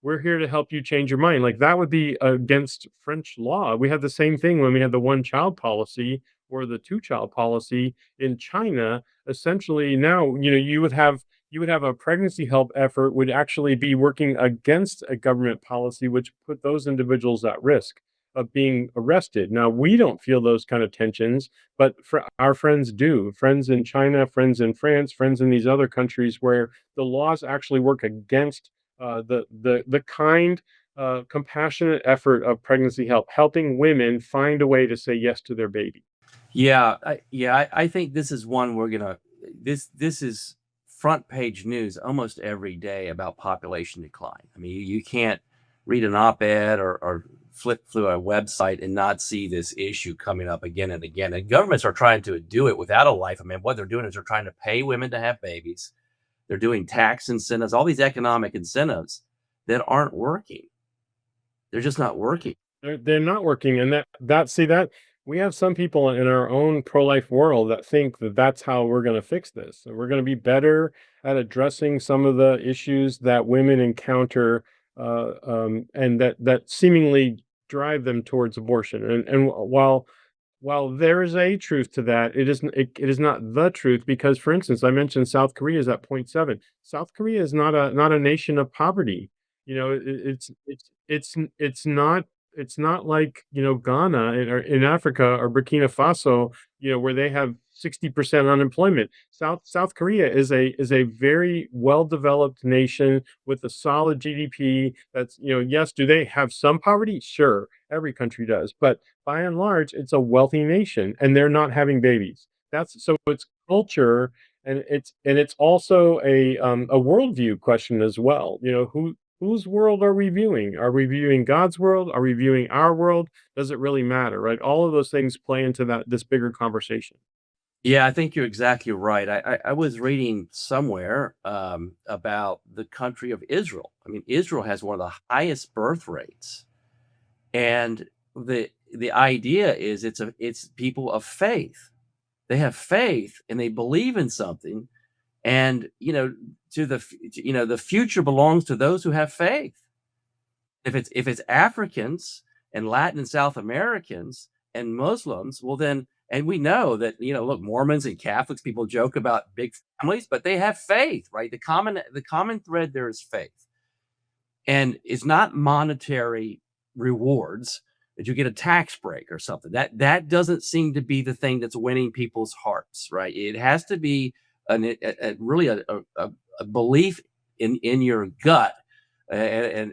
C: we're here to help you change your mind." Like that would be against French law. We had the same thing when we had the one child policy or the two child policy in China. Essentially, now, you would have a pregnancy help effort would actually be working against a government policy which put those individuals at risk of being arrested. Now, we don't feel those kind of tensions, but for our friends do. Friends in China, friends in France, friends in these other countries where the laws actually work against the kind, compassionate effort of pregnancy help, helping women find a way to say yes to their baby.
B: I think this is one we're gonna this is front page news almost every day about population decline. I mean, you can't read an op-ed or flip through a website and not see this issue coming up again and again. And governments are trying to do it without a life. I mean, what they're doing is they're trying to pay women to have babies. They're doing tax incentives, all these economic incentives that aren't working. They're just not working.
C: They're not working, and that see that we have some people in our own pro-life world that think that that's how we're going to fix this. So we're going to be better at addressing some of the issues that women encounter, and that seemingly drive them towards abortion. And while there is a truth to that, it is not the truth because, for instance, I mentioned South Korea is at point 0.7. South Korea is not a nation of poverty. It's not like, Ghana in Africa or Burkina Faso, where they have 60% unemployment. South Korea is a very well-developed nation with a solid GDP. That's, yes, do they have some poverty? Sure, every country does. But by and large, it's a wealthy nation and they're not having babies. That's so it's culture and it's also a worldview question as well. Whose world are we viewing? Are we viewing God's world? Are we viewing our world? Does it really matter, right? All of those things play into this bigger conversation.
B: Yeah, I think you're exactly right. I was reading somewhere about the country of Israel. I mean, Israel has one of the highest birth rates, and the idea is it's people of faith. They have faith and they believe in something, and the future belongs to those who have faith. If it's Africans and Latin and South Americans and Muslims, well then, and we know that, look, Mormons and Catholics, people joke about big families, but they have faith, right? The common thread there is faith. And it's not monetary rewards that you get a tax break or something. That doesn't seem to be the thing that's winning people's hearts, right? It has to be really a belief in your gut, and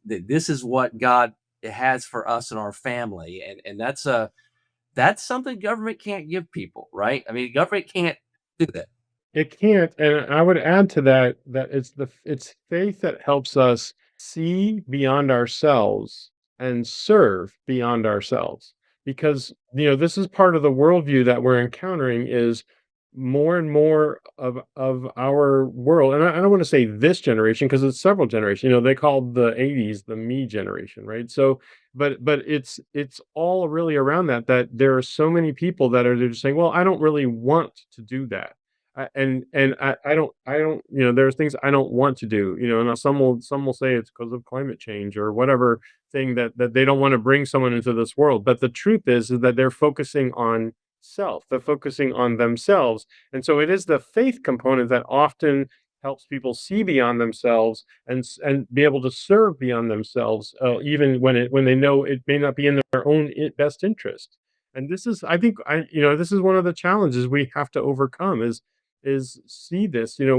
B: that this is what God has for us and our family, and that's something government can't give people, right? I mean, government can't do that.
C: It can't, and I would add to that it's faith that helps us see beyond ourselves and serve beyond ourselves. Because, this is part of the worldview that we're encountering is more and more of our world. And I don't want to say this generation because it's several generations. They called the 80s the me generation, right? So, but it's all really around that there are so many people that are just saying, well, I don't really want to do that. I don't, there's things I don't want to do, and some will say it's because of climate change or whatever thing that they don't want to bring someone into this world. But the truth is that they're focusing on self. They're focusing on themselves. And so it is the faith component that often helps people see beyond themselves and be able to serve beyond themselves, even when they know it may not be in their own best interest. And this is, I think, this is one of the challenges we have to overcome is see this. You're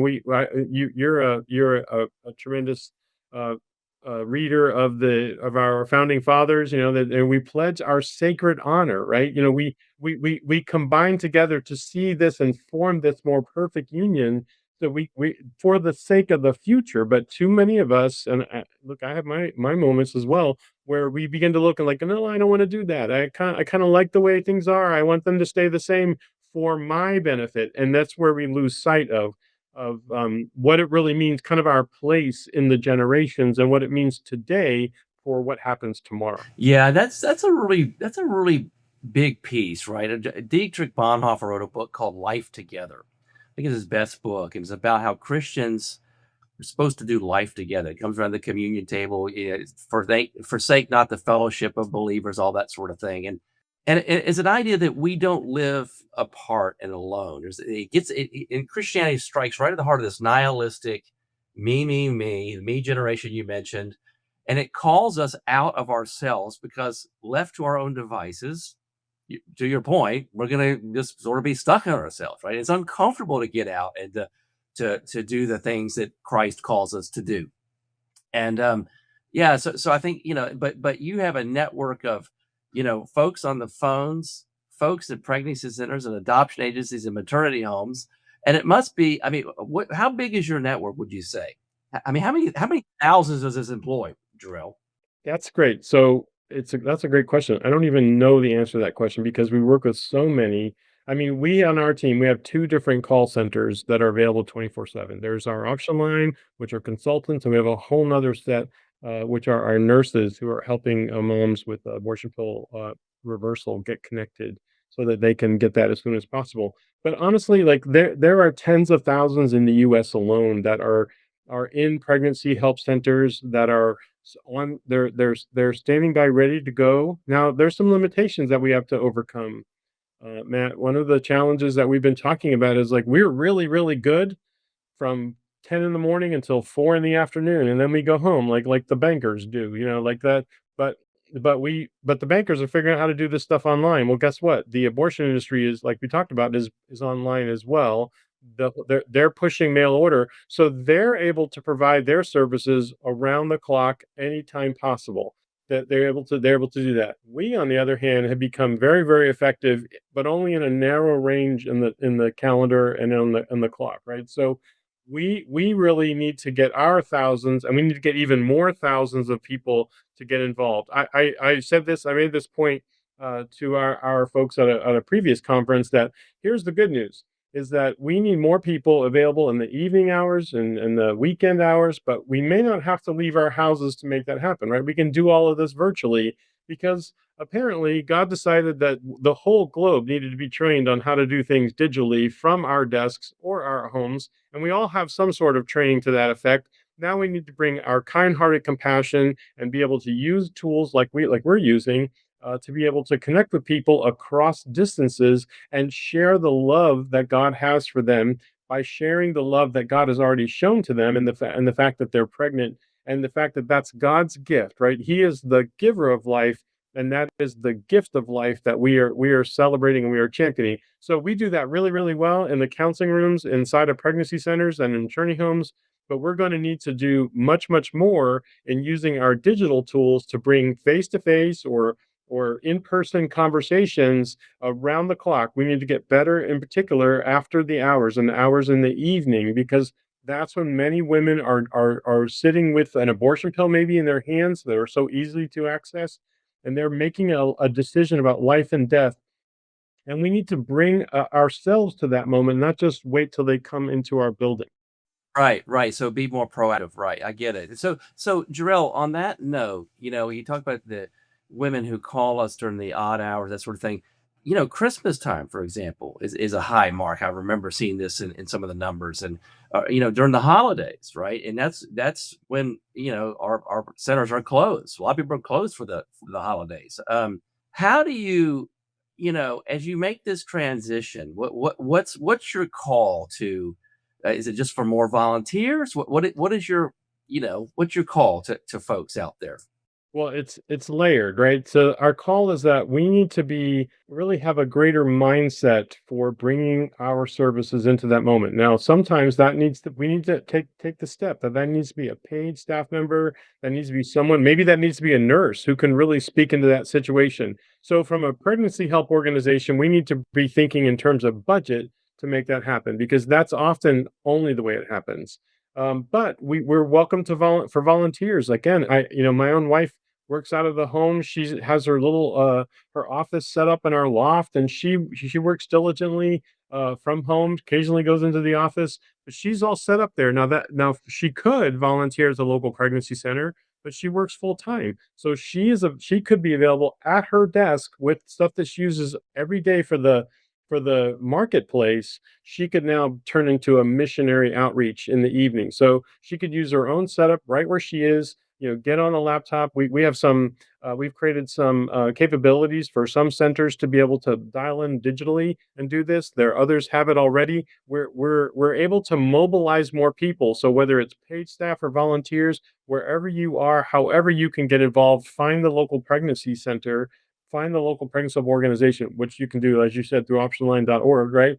C: a tremendous uh, reader of our founding fathers. That and we pledge our sacred honor, right? We combine together to see this and form this more perfect union. So we for the sake of the future. But too many of us, and look, I have my moments as well, where we begin to look and like, no, I don't want to do that. I kind of like the way things are. I want them to stay the same for my benefit, and that's where we lose sight of what it really means, kind of our place in the generations, and what it means today for what happens tomorrow.
B: Yeah, that's a really big piece, right? Dietrich Bonhoeffer wrote a book called Life Together. I think it's his best book, and it's about how Christians are supposed to do life together. It comes around the communion table, forsake not the fellowship of believers, all that sort of thing. And it's an idea that we don't live apart and alone. And Christianity strikes right at the heart of this nihilistic me generation you mentioned, and it calls us out of ourselves because left to our own devices, to your point, we're gonna just sort of be stuck in ourselves, right? It's uncomfortable to get out and to do the things that Christ calls us to do. And yeah, so I think, but you have a network of, folks on the phones, folks at pregnancy centers and adoption agencies and maternity homes. And it must be, I mean, how big is your network, would you say? I mean, how many thousands does this employ, Jarrell?
C: That's great. So that's a great question. I don't even know the answer to that question because we work with so many. I mean, we on our team, we have two different call centers that are available 24/7. There's our auction line, which are consultants, and we have a whole nother set, which are our nurses who are helping moms with abortion pill reversal get connected so that they can get that as soon as possible. But honestly, like there are tens of thousands in the US alone that are in pregnancy help centers that are on they're standing by ready to go. Now, there's some limitations that we have to overcome. Matt, one of the challenges that we've been talking about is like we're really, really good from 10 in the morning until 4 in the afternoon, and then we go home like the bankers do, like that. But but the bankers are figuring out how to do this stuff online. Well, guess what? The abortion industry is like we talked about is online as well. They're pushing mail order, so they're able to provide their services around the clock anytime possible. That they're able to do that. We, on the other hand, have become very, very effective, but only in a narrow range in the calendar and on the clock, right? So we really need to get our thousands, and we need to get even more thousands of people to get involved. I said this, I made this point to our folks at a previous conference that here's the good news is that we need more people available in the evening hours and the weekend hours, but we may not have to leave our houses to make that happen, right? We can do all of this virtually because apparently God decided that the whole globe needed to be trained on how to do things digitally from our desks or our homes, and we all have some sort of training to that effect. Now we need to bring our kind-hearted compassion and be able to use tools like we're using to be able to connect with people across distances and share the love that God has for them by sharing the love that God has already shown to them, and the fact that they're pregnant, and the fact that that's God's gift, right? He is the giver of life, and that is the gift of life that we are celebrating and we are championing. So we do that really, really well in the counseling rooms inside of pregnancy centers and in journey homes. But we're going to need to do much, much more in using our digital tools to bring face to face or in-person conversations around the clock. We need to get better, in particular after the hours and the hours in the evening, because that's when many women are sitting with an abortion pill maybe in their hands that are so easily to access, and they're making a decision about life and death. And we need to bring ourselves to that moment, not just wait till they come into our building.
B: Right, right. So be more proactive. Right. I get it. So Jarrell, on that note, you talk about the women who call us during the odd hours, that sort of thing. Christmas time, for example, is a high mark. I remember seeing this in some of the numbers, and during the holidays, right? And that's when our centers are closed. A lot of people are closed for the holidays. How do you, as you make this transition, what's your call to? Is it just for more volunteers? What is your what's your call to folks out there?
C: Well, it's layered, right? So our call is that we need to be really have a greater mindset for bringing our services into that moment. Now, sometimes that needs to we need to take the step that needs to be a paid staff member, that needs to be someone, maybe that needs to be a nurse who can really speak into that situation. So from a pregnancy help organization, we need to be thinking in terms of budget to make that happen because that's often only the way it happens. But we're welcome to for volunteers. Again, my own wife works out of the home. She has her little her office set up in our loft, and she works diligently from home. Occasionally goes into the office, but she's all set up there now. She could volunteer at the local pregnancy center, but she works full time, so she could be available at her desk with stuff that she uses every day for the marketplace. She could now turn into a missionary outreach in the evening. So she could use her own setup right where she is, get on a laptop. We have we've created some capabilities for some centers to be able to dial in digitally and do this. There others have it already. We're able to mobilize more people. So whether it's paid staff or volunteers, wherever you are, however you can get involved, find the local pregnancy center, find the local pregnancy organization, which you can do, as you said, through optionline.org, right?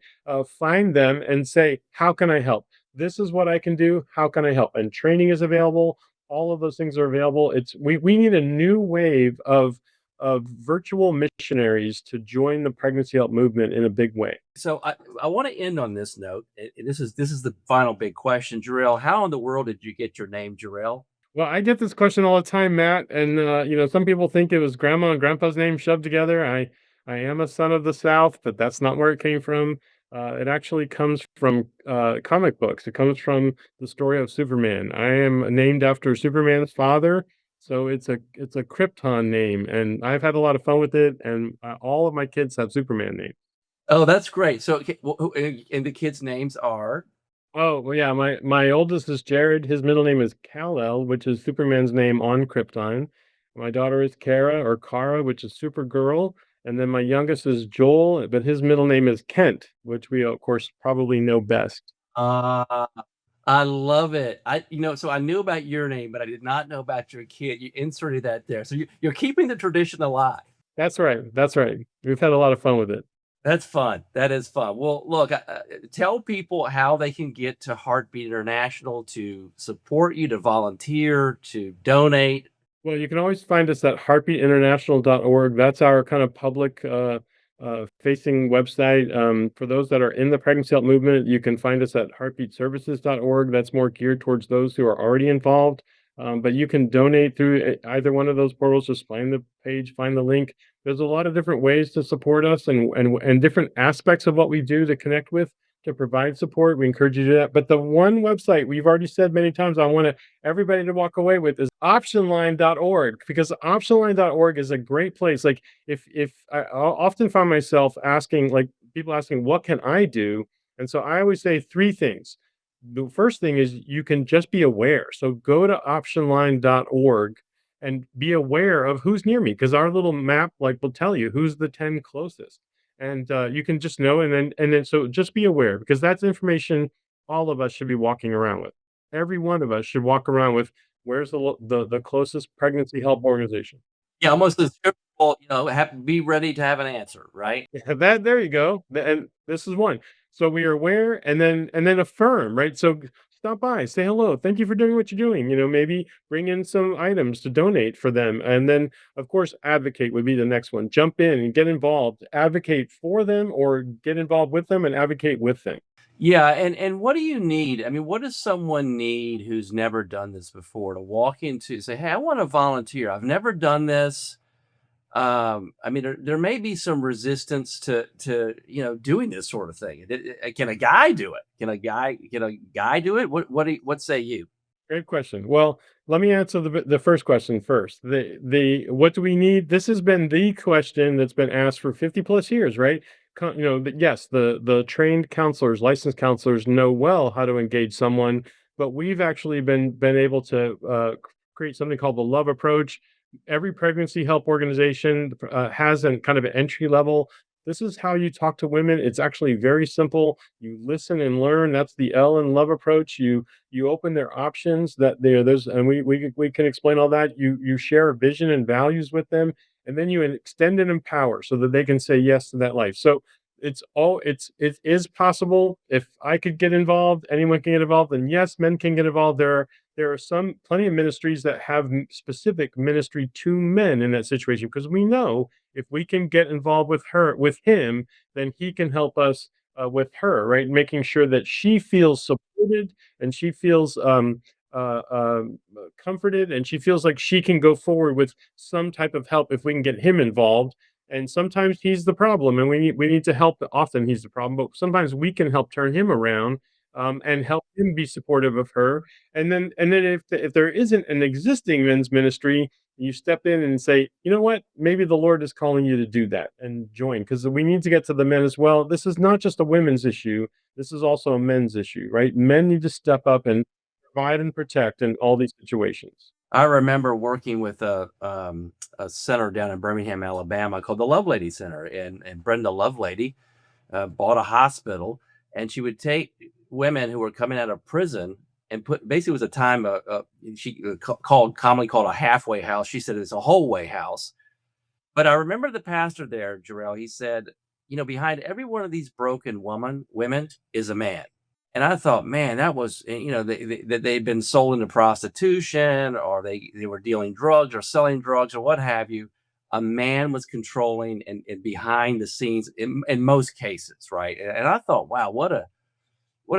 C: Find them and say, how can I help? This is what I can do. How can I help? And training is available. All of those things are available. We need a new wave of virtual missionaries to join the pregnancy help movement in a big way.
B: So I want to end on this note. And this is the final big question, Jarrell. How in the world did you get your name, Jarrell?
C: Well, I get this question all the time, Matt, and some people think it was grandma and grandpa's name shoved together. I am a son of the South, but that's not where it came from. It actually comes from comic books. It comes from the story of Superman. I am named after Superman's father, so it's a Krypton name, and I've had a lot of fun with it. And all of my kids have Superman names.
B: Oh, that's great. So, okay, and the kids' names are.
C: Oh, well, yeah, my oldest is Jared. His middle name is Kal-El, which is Superman's name on Krypton. My daughter is Kara or Kara, which is Supergirl. And then my youngest is Joel, but his middle name is Kent, which we, of course, probably know best.
B: Uh, I love it. So I knew about your name, but I did not know about your kid. You inserted that there. So you're keeping the tradition alive.
C: That's right. That's right. We've had a lot of fun with it.
B: That's fun. That is fun. Well, look, tell people how they can get to Heartbeat International to support you, to volunteer, to donate.
C: Well, you can always find us at heartbeatinternational.org. That's our kind of public facing website. For those that are in the pregnancy help movement, you can find us at heartbeatservices.org. That's more geared towards those who are already involved. But you can donate through either one of those portals. Just find the page, find the link. There's a lot of different ways to support us and different aspects of what we do to connect with, to provide support. We encourage you to do that. But the one website we've already said many times, I want everybody to walk away with is optionline.org, because optionline.org is a great place. Like if I'll often find myself asking, like people asking, what can I do? And so I always say three things. The first thing is you can just be aware. So go to optionline.org and be aware of who's near me, because our little map like will tell you who's the 10 closest. And you can just know, and then so just be aware, because that's information all of us should be walking around with. Every one of us should walk around with, where's the closest pregnancy help organization.
B: Yeah, almost as well, be ready to have an answer, right?
C: Yeah, that there you go. And this is one. So we are aware, and then affirm, right? So stop by, say hello, thank you for doing what you're doing. Maybe bring in some items to donate for them. And then of course advocate would be the next one. Jump in and get involved, advocate for them or get involved with them and advocate with them.
B: Yeah, and what do you need? I mean, what does someone need who's never done this before to walk into say, "Hey, I want to volunteer. I've never done this." I mean, there may be some resistance to doing this sort of thing. Can a guy do it? Can a guy do it? What say you?
C: Great question. Well, let me answer the first question first. The what do we need? This has been the question that's been asked for 50 plus years, right? Yes, the trained counselors, licensed counselors know well how to engage someone, but we've actually been able to create something called the love approach. Every pregnancy help organization has an kind of an entry level. This is how you talk to women. It's actually very simple. You listen and learn. That's the L in love approach. You open their options that there's and we can explain all that. You share a vision and values with them, and then you extend and empower so that they can say yes to that life. So it is possible. If I could get involved, anyone can get involved, and yes, men can get involved. There are some plenty of ministries that have specific ministry to men in that situation, because we know if we can get involved with him, then he can help us with her, right? Making sure that she feels supported and she feels comforted, and she feels like she can go forward with some type of help if we can get him involved. And sometimes he's the problem, and we need to help. Often he's the problem, but sometimes we can help turn him around, and help him be supportive of her. And then if there isn't an existing men's ministry, you step in and say, you know what, maybe the Lord is calling you to do that and join, because we need to get to the men as well. This is not just a women's issue. This is also a men's issue, right? Men need to step up and provide and protect in all these situations.
B: I remember working with a center down in Birmingham, Alabama, called the Lovelady Center, and Brenda Lovelady bought a hospital, and she would take women who were coming out of prison and put basically it was a time she commonly called a halfway house. She said it's a whole way house. But I remember the pastor there, Jarrell. He said, behind every one of these broken women is a man. And I thought, man, that was, they'd been sold into prostitution, or they were dealing drugs or selling drugs or what have you. A man was controlling and behind the scenes in most cases, right? And I thought, wow, what a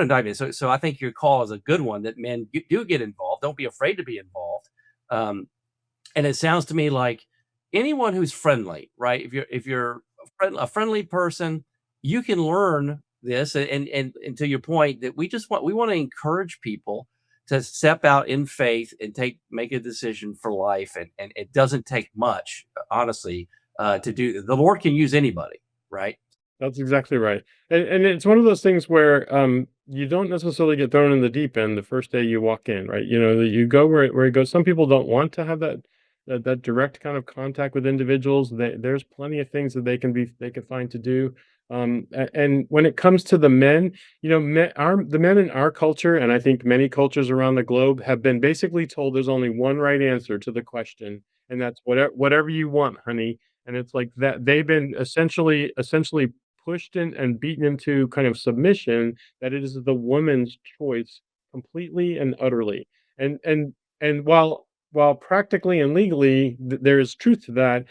B: nightmare. So I think your call is a good one, that men do get involved. Don't be afraid to be involved. Um, and it sounds to me like anyone who's friendly, right? If you're a friendly person, you can learn this. And to your point, that we want to encourage people to step out in faith and make a decision for life. And it doesn't take much, honestly, to do. The Lord can use anybody, right?
C: That's exactly right. And it's one of those things where you don't necessarily get thrown in the deep end the first day you walk in, right? That you go where it goes. Some people don't want to have that direct kind of contact with individuals. There's plenty of things that they can find to do. And when it comes to the men, the men in our culture, and I think many cultures around the globe, have been basically told there's only one right answer to the question, and that's whatever you want, honey. And it's like that they've been essentially pushed in and beaten into kind of submission, that it is the woman's choice completely and utterly. And while practically and legally there is truth to that,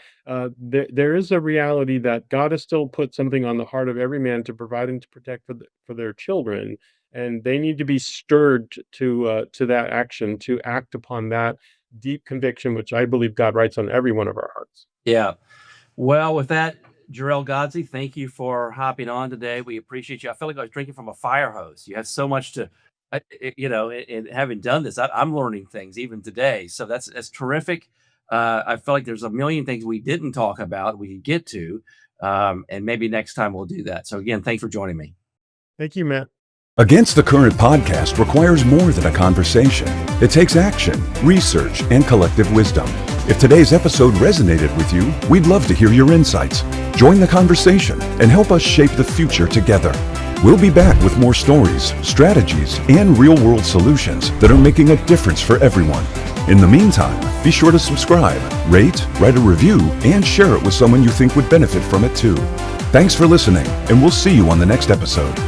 C: there is a reality that God has still put something on the heart of every man to provide and to protect for their children, and they need to be stirred to that action, to act upon that deep conviction, which I believe God writes on every one of our hearts.
B: Yeah. Well, with that, Jor-El Godsey, thank you for hopping on today. We appreciate you. I feel like I was drinking from a fire hose. You have so much in having done this, I'm learning things even today. So that's terrific. I feel like there's a million things we didn't talk about we could get to, and maybe next time we'll do that. So again, thanks for joining me.
C: Thank you, Matt.
A: Against the Current podcast requires more than a conversation. It takes action, research, and collective wisdom. If today's episode resonated with you, we'd love to hear your insights. Join the conversation and help us shape the future together. We'll be back with more stories, strategies, and real-world solutions that are making a difference for everyone. In the meantime, be sure to subscribe, rate, write a review, and share it with someone you think would benefit from it too. Thanks for listening, and we'll see you on the next episode.